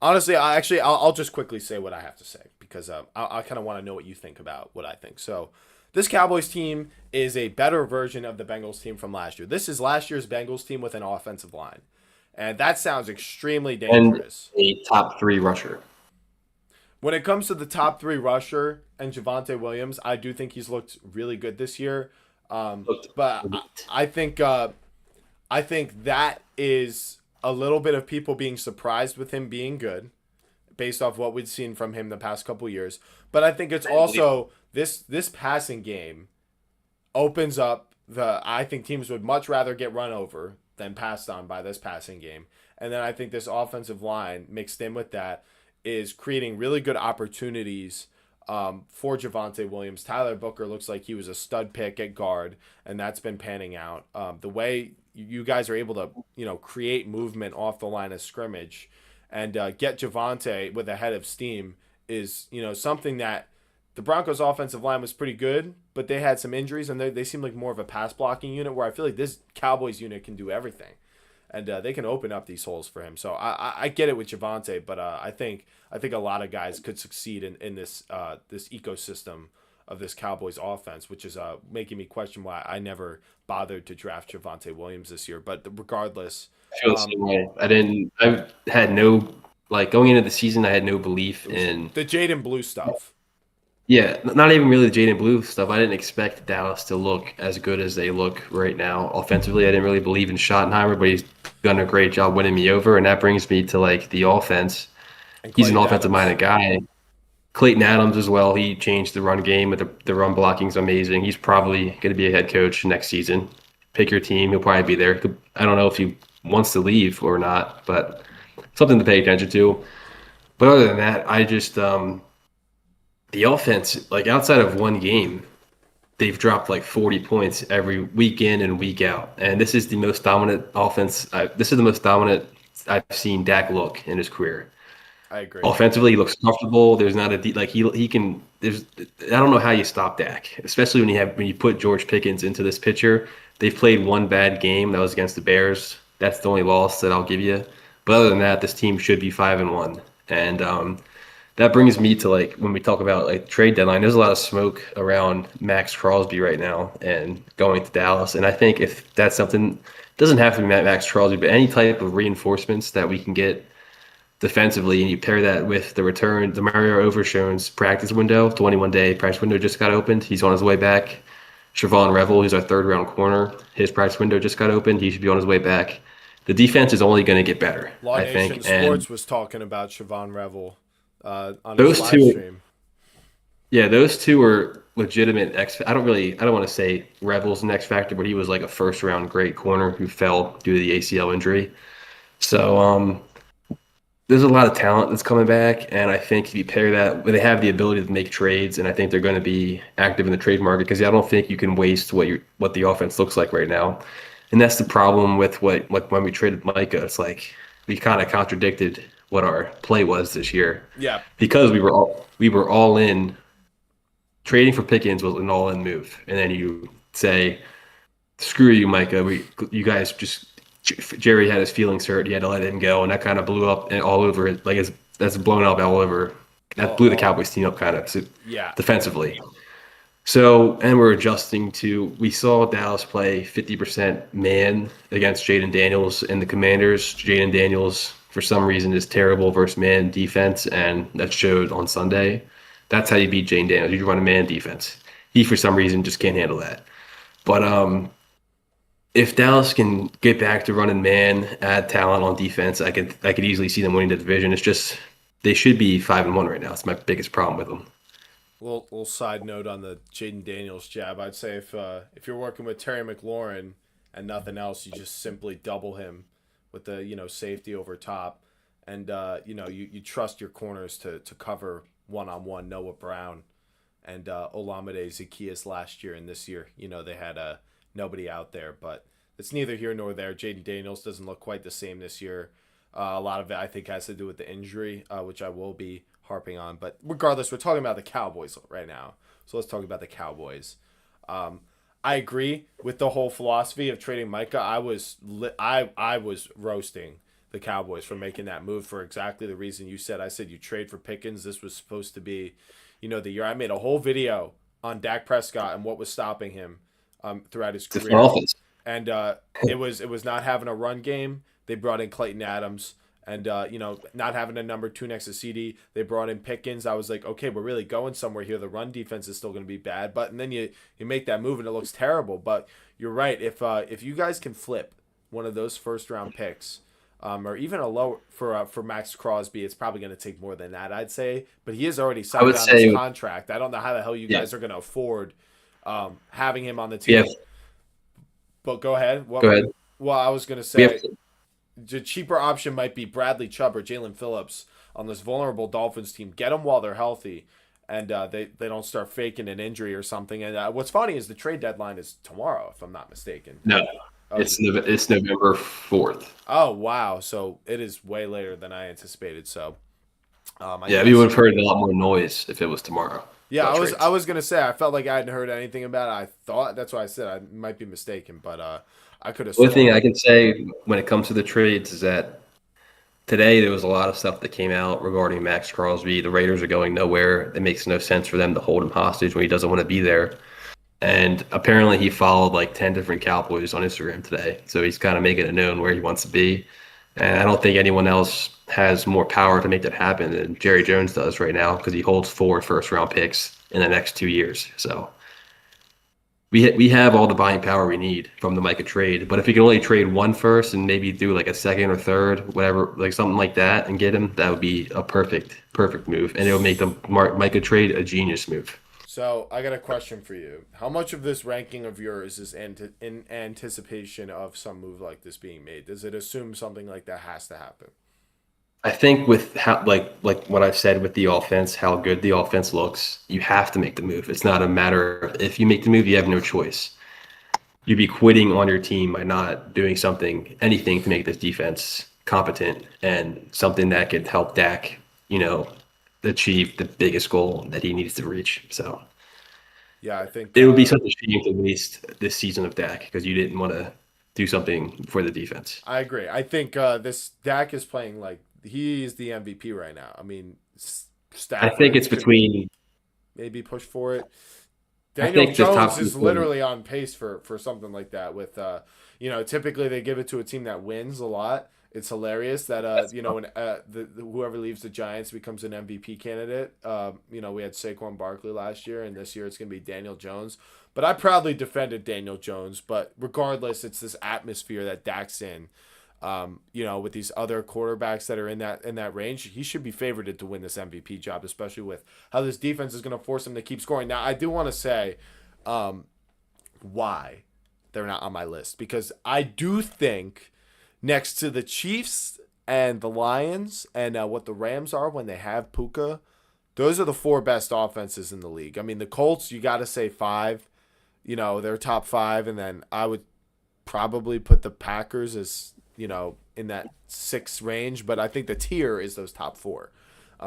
Honestly, I'll just quickly say what I have to say because I kind of want to know what you think about what I think. So, this Cowboys team is a better version of the Bengals team from last year. This is last year's Bengals team with an offensive line, and that sounds extremely And dangerous. a top three rusher. When it comes to the top three rusher and Javonte Williams, I do think he's looked really good this year. Looked But elite. I think I think that is a little bit of people being surprised with him being good based off what we've seen from him the past couple years. But I think it's I didn't believe also this passing game opens up the I think teams would much rather get run over than passed on by this passing game. And then I think this offensive line mixed in with that is creating really good opportunities for Javonte Williams. Tyler Booker looks like he was a stud pick at guard, and that's been panning out. The way you guys are able to, create movement off the line of scrimmage and get Javonte with a head of steam is, something that the Broncos' offensive line was pretty good, but they had some injuries, and they seem like more of a pass blocking unit. Where I feel like this Cowboys unit can do everything, and they can open up these holes for him. So I get it with Javante, but I think a lot of guys could succeed in this ecosystem of this Cowboys offense, which is making me question why I never bothered to draft Javante Williams this year. But regardless, I feel the um, same way. I had no, like, going into the season, I had no belief it was in, the Jaden Blue stuff. yeah, not even really the Jaden Blue stuff. I didn't expect Dallas to look as good as they look right now. Offensively, I didn't really believe in Schottenheimer, but he's done a great job winning me over. And that brings me to like the offense. And He's an Clayton offensive Adams. minded guy. Clayton Adams as well. He changed the run game, but the run blocking's amazing. He's probably going to be a head coach next season. Pick your team. He'll probably be there. I don't know if he wants to leave or not, but something to pay attention to. But other than that, I just the offense, like outside of one game, they've dropped like 40 points every week in and week out. And this is the most dominant offense. This is the most dominant I've seen Dak look in his career. I agree. Offensively, he looks comfortable. There's not a like he can. There's I don't know how you stop Dak, especially when you put George Pickens into this picture. They've played one bad game that was against the Bears. That's the only loss that I'll give you. But other than that, this team should be 5-1. And that brings me to like when we talk about like trade deadline. There's a lot of smoke around Maxx Crosby right now and going to Dallas. And I think if that's something, it doesn't have to be Maxx Crosby, but any type of reinforcements that we can get defensively, and you pair that with the return, the Mario Overshown's practice window, 21-day practice window just got opened. He's on his way back. Siobhan Revel, who's our third round corner, his practice window just got opened. He should be on his way back. The defense is only going to get better, Law I Nation think. And Sports was talking about Siobhan Revel on his those live two, stream. yeah, those two are legitimate X. I don't want to say Revel's an X factor, but he was like a first round great corner who fell due to the ACL injury. So, there's a lot of talent that's coming back, and I think if you pair that, they have the ability to make trades, and I think they're going to be active in the trade market because I don't think you can waste what the offense looks like right now, and that's the problem with what when we traded Micah. It's like we kind of contradicted what our play was this year Yeah, because we were all in. Trading for Pickens was an all in move, and then you say, "Screw you, Micah. You guys just." Jerry had his feelings hurt. He had to let him go, and that kind of blew up and all over it. Like that's blown up all over. That all, blew the all Cowboys team up kind of yeah. defensively. So, and we're adjusting to. We saw Dallas play 50% man against Jaden Daniels and the Commanders. Jaden Daniels, for some reason, is terrible versus man defense, and that showed on Sunday. That's how you beat Jaden Daniels. You run a man defense. He, for some reason, just can't handle that. But if Dallas can get back to running man, add talent on defense, I could easily see them winning the division. It's just they should be 5-1 right now. It's my biggest problem with them. Little side note on the Jaden Daniels jab. I'd say if you're working with Terry McLaurin and nothing else, you just simply double him with the safety over top, and you trust your corners to cover one on one. Noah Brown and Olamide Zaccheaus last year and this year. They had nobody out there, but it's neither here nor there. Jaden Daniels doesn't look quite the same this year. A lot of it, I think, has to do with the injury, which I will be harping on. But regardless, we're talking about the Cowboys right now. So let's talk about the Cowboys. Um, I agree with the whole philosophy of trading Micah. I was roasting the Cowboys from making that move for exactly the reason you said. I said you trade for Pickens. This was supposed to be, the year. I made a whole video on Dak Prescott and what was stopping him throughout his The front career, office. and it was not having a run game. They brought in Clayton Adams, and not having a number two next to CD. They brought in Pickens. I was like, okay, we're really going somewhere here. The run defense is still going to be bad, but and then you make that move and it looks terrible. But you're right. If you guys can flip one of those first round picks, or even a low for Maxx Crosby, it's probably going to take more than that, I'd say. But he is already I signed would on his say, contract. I don't know how the hell you yeah, guys are going to afford having him on the we have. team. But go ahead. Go ahead. Well, I was going to We have. say the cheaper option might be Bradley Chubb or Jalen Phillips on this vulnerable Dolphins team. Get them while they're healthy, and they don't start faking an injury or something. And what's funny is the trade deadline is tomorrow, if I'm not mistaken. No, Oh, it's November 4th. oh wow! So it is way later than I anticipated. So I Yeah, we would guess have heard a lot more noise if it was tomorrow yeah, about I trades. was gonna say I felt like I hadn't heard anything about it. I thought that's why I said I might be mistaken, but I could have The only thing I sworn. can say when it comes to the trades is that today there was a lot of stuff that came out regarding Maxx Crosby. The Raiders are going nowhere. It makes no sense for them to hold him hostage when he doesn't want to be there. And apparently he followed like 10 different Cowboys on Instagram today. So he's kind of making it known where he wants to be. And I don't think anyone else has more power to make that happen than Jerry Jones does right now because he holds 4 first-round picks in the next 2 years. So we have all the buying power we need from the Micah trade. But if we can only trade one first and maybe do like a second or third, whatever, like something like that, and get him, that would be a perfect move, and it would make the Micah trade a genius move. So I got a question for you. How much of this ranking of yours is in anticipation of some move like this being made? Does it assume something like that has to happen? I think with how like what I've said with the offense, how good the offense looks, you have to make the move. It's not a matter of if you make the move, you have no choice. You'd be quitting on your team by not doing anything to make this defense competent and something that could help Dak, you know, achieve the biggest goal that he needs to reach. So Yeah, I think it would be such a shame to waste this season of Dak because you didn't want to do something for the defense. I agree. I think this Dak is playing like he is the MVP right now. I mean, I think Stafford it's could between. maybe push for it. I Daniel think the Jones top is between. literally on pace for something like that. With typically they give it to a team that wins a lot. It's hilarious that That's when whoever leaves the Giants becomes an MVP candidate. We had Saquon Barkley last year, and this year it's gonna be Daniel Jones. But I proudly defended Daniel Jones. But regardless, it's this atmosphere that Dak's in. With these other quarterbacks that are in that range, he should be favored to win this MVP job, especially with how this defense is going to force him to keep scoring. Now, I do want to say why they're not on my list because I do think next to the Chiefs and the Lions and what the Rams are when they have Puka, those are the four best offenses in the league. I mean, the Colts, you got to say five. They're top five, and then I would probably put the Packers as in that six range, but I think the tier is those top four.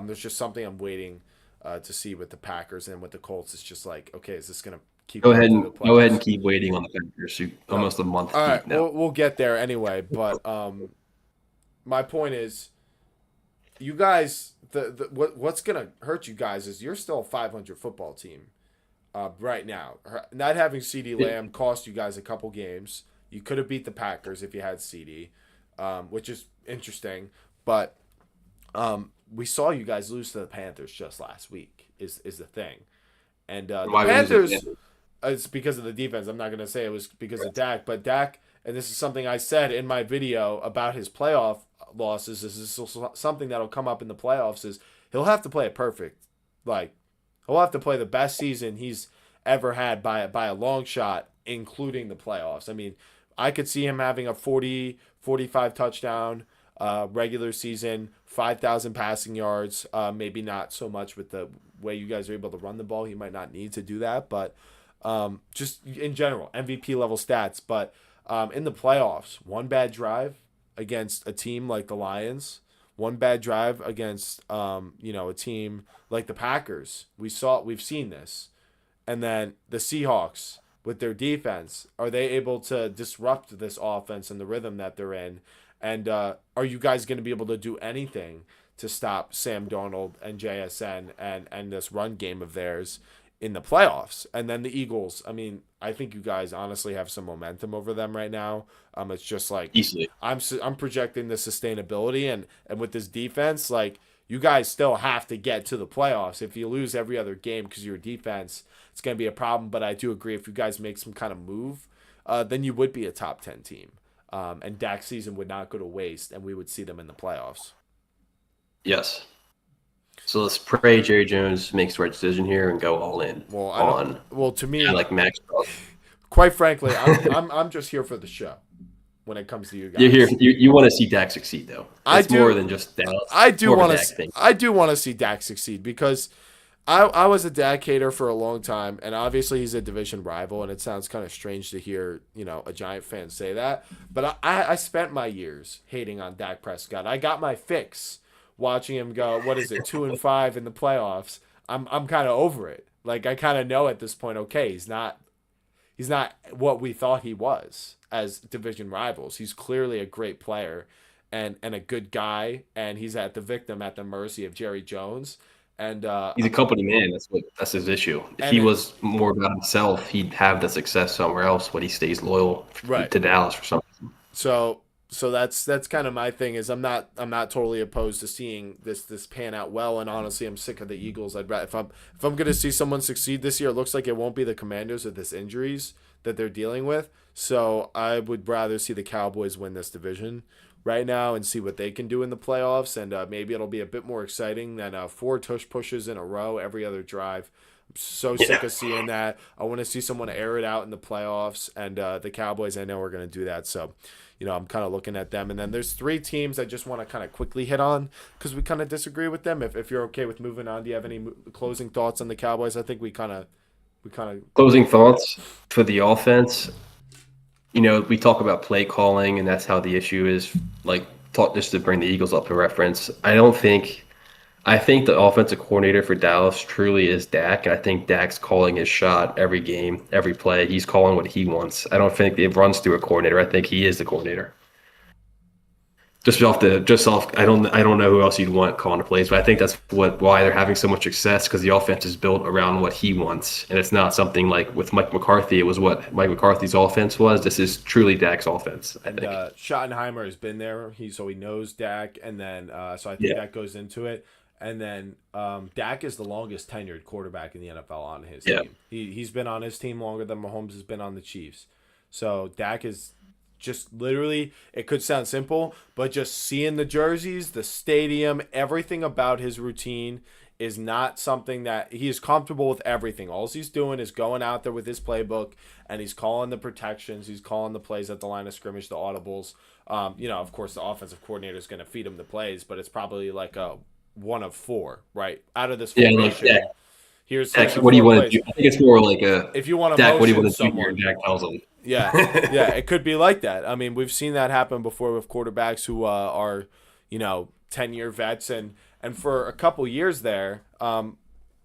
There's just something I'm waiting to see with the Packers and with the Colts. It's just like, okay, is this gonna keep Go going ahead through and the go ahead and playoffs? keep waiting on the Packers. No. Almost a month All right, deep now. we'll get there anyway. But my point is, you guys, what's gonna hurt you guys is you're still a 500 football team right now. Not having CD Lamb cost you guys a couple games. You could have beat the Packers if you had CD, which is interesting. But we saw you guys lose to the Panthers just last week. Is the thing, and the Why we losing Panthers. again? It's because of the defense. I'm not gonna say it was because of Dak, but Dak, and this is something I said in my video about his playoff losses. This is something that'll come up in the playoffs. Is he'll have to play it perfect, like he'll have to play the best season he's ever had by a long shot, including the playoffs. I mean, I could see him having a 40, 45 touchdown regular season, 5,000 passing yards. Maybe not so much with the way you guys are able to run the ball. He might not need to do that, but just in general, MVP level stats. But in the playoffs, one bad drive against a team like the Lions, one bad drive against a team like the Packers. We've seen this, and then the Seahawks with their defense, are they able to disrupt this offense and the rhythm that they're in? And are you guys going to be able to do anything to stop Sam Darnold and JSN and this run game of theirs in the playoffs? And then the Eagles, I mean, I think you guys honestly have some momentum over them right now. It's just like Easily. I'm projecting the sustainability and with this defense, like you guys still have to get to the playoffs. If you lose every other game because your defense, it's going to be a problem. But I do agree if you guys make some kind of move, then you would be a top 10 team. And Dak's season would not go to waste, and we would see them in the playoffs. Yes. So let's pray Jerry Jones makes the right decision here and go all in Well, to me, like Maxx. Quite frankly, I'm just here for the show. When it comes to you guys, You're here. You want to see Dak succeed, though. It's more than just Dallas. I do want to see Dak succeed because I was a Dak hater for a long time, and obviously he's a division rival, and it sounds kind of strange to hear a Giant fan say that. But I spent my years hating on Dak Prescott. I got my fix watching him go. What is it, 2-5 in the playoffs? I'm kind of over it. Like I kind of know at this point. Okay, he's not what we thought he was as division rivals. He's clearly a great player and a good guy, and he's at the mercy of Jerry Jones. And he's a company man. That's his issue. If he was more about himself, he'd have the success somewhere else, but he stays loyal to Dallas for some reason. So that's kind of my thing is I'm not totally opposed to seeing this pan out well, and honestly I'm sick of the Eagles. I'd rather if I'm gonna see someone succeed this year, it looks like it won't be the Commanders with this injuries that they're dealing with. So I would rather see the Cowboys win this division right now and see what they can do in the playoffs, and maybe it'll be a bit more exciting than 4 tush pushes in a row every other drive. I'm so sick of seeing that. I want to see someone air it out in the playoffs, and the Cowboys, I know are going to do that. So, I'm kind of looking at them. And then there's 3 teams I just want to kind of quickly hit on because we kind of disagree with them. If you're okay with moving on, do you have any closing thoughts on the Cowboys? I think we kind of closing thoughts for the offense. We talk about play calling, and that's how the issue is. Like, just to bring the Eagles up for reference, I think the offensive coordinator for Dallas truly is Dak, and I think Dak's calling his shot every game, every play. He's calling what he wants. I don't think it runs through a coordinator. I think he is the coordinator. I don't know who else you'd want calling the plays, but I think that's why they're having so much success, because the offense is built around what he wants, and it's not something like with Mike McCarthy. It was what Mike McCarthy's offense was. This is truly Dak's offense. I think Schottenheimer has been there. He knows Dak, and then so I think that goes into it. And then Dak is the longest tenured quarterback in the NFL on his team. He's been on his team longer than Mahomes has been on the Chiefs. So Dak is just literally, it could sound simple, but just seeing the jerseys, the stadium, everything about his routine is not something that he is comfortable with. Everything. All he's doing is going out there with his playbook, and he's calling the protections. He's calling the plays at the line of scrimmage, the audibles. Of course, the offensive coordinator is going to feed him the plays, but it's probably like a 1 of 4, right? Out of this formation. Yeah. Here's what do you want to do? I think it's more like if you want to Dak, what do you want to someone, do? Dak tells him. Yeah, it could be like that. I mean, we've seen that happen before with quarterbacks who are, 10-year vets, and for a couple years there,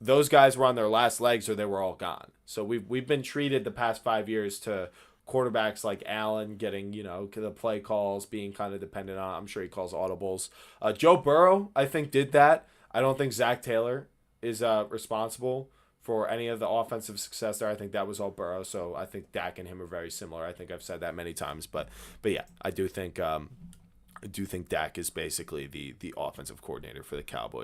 those guys were on their last legs or they were all gone. So we've been treated the past 5 years to quarterbacks like Allen getting, the play calls, being kind of dependent on. I'm sure he calls audibles. Joe Burrow, I think, did that. I don't think Zach Taylor is responsible for any of the offensive success there. I think that was all Burrow. So I think Dak and him are very similar. I think I've said that many times, but yeah, I do think Dak is basically the offensive coordinator for the Cowboys.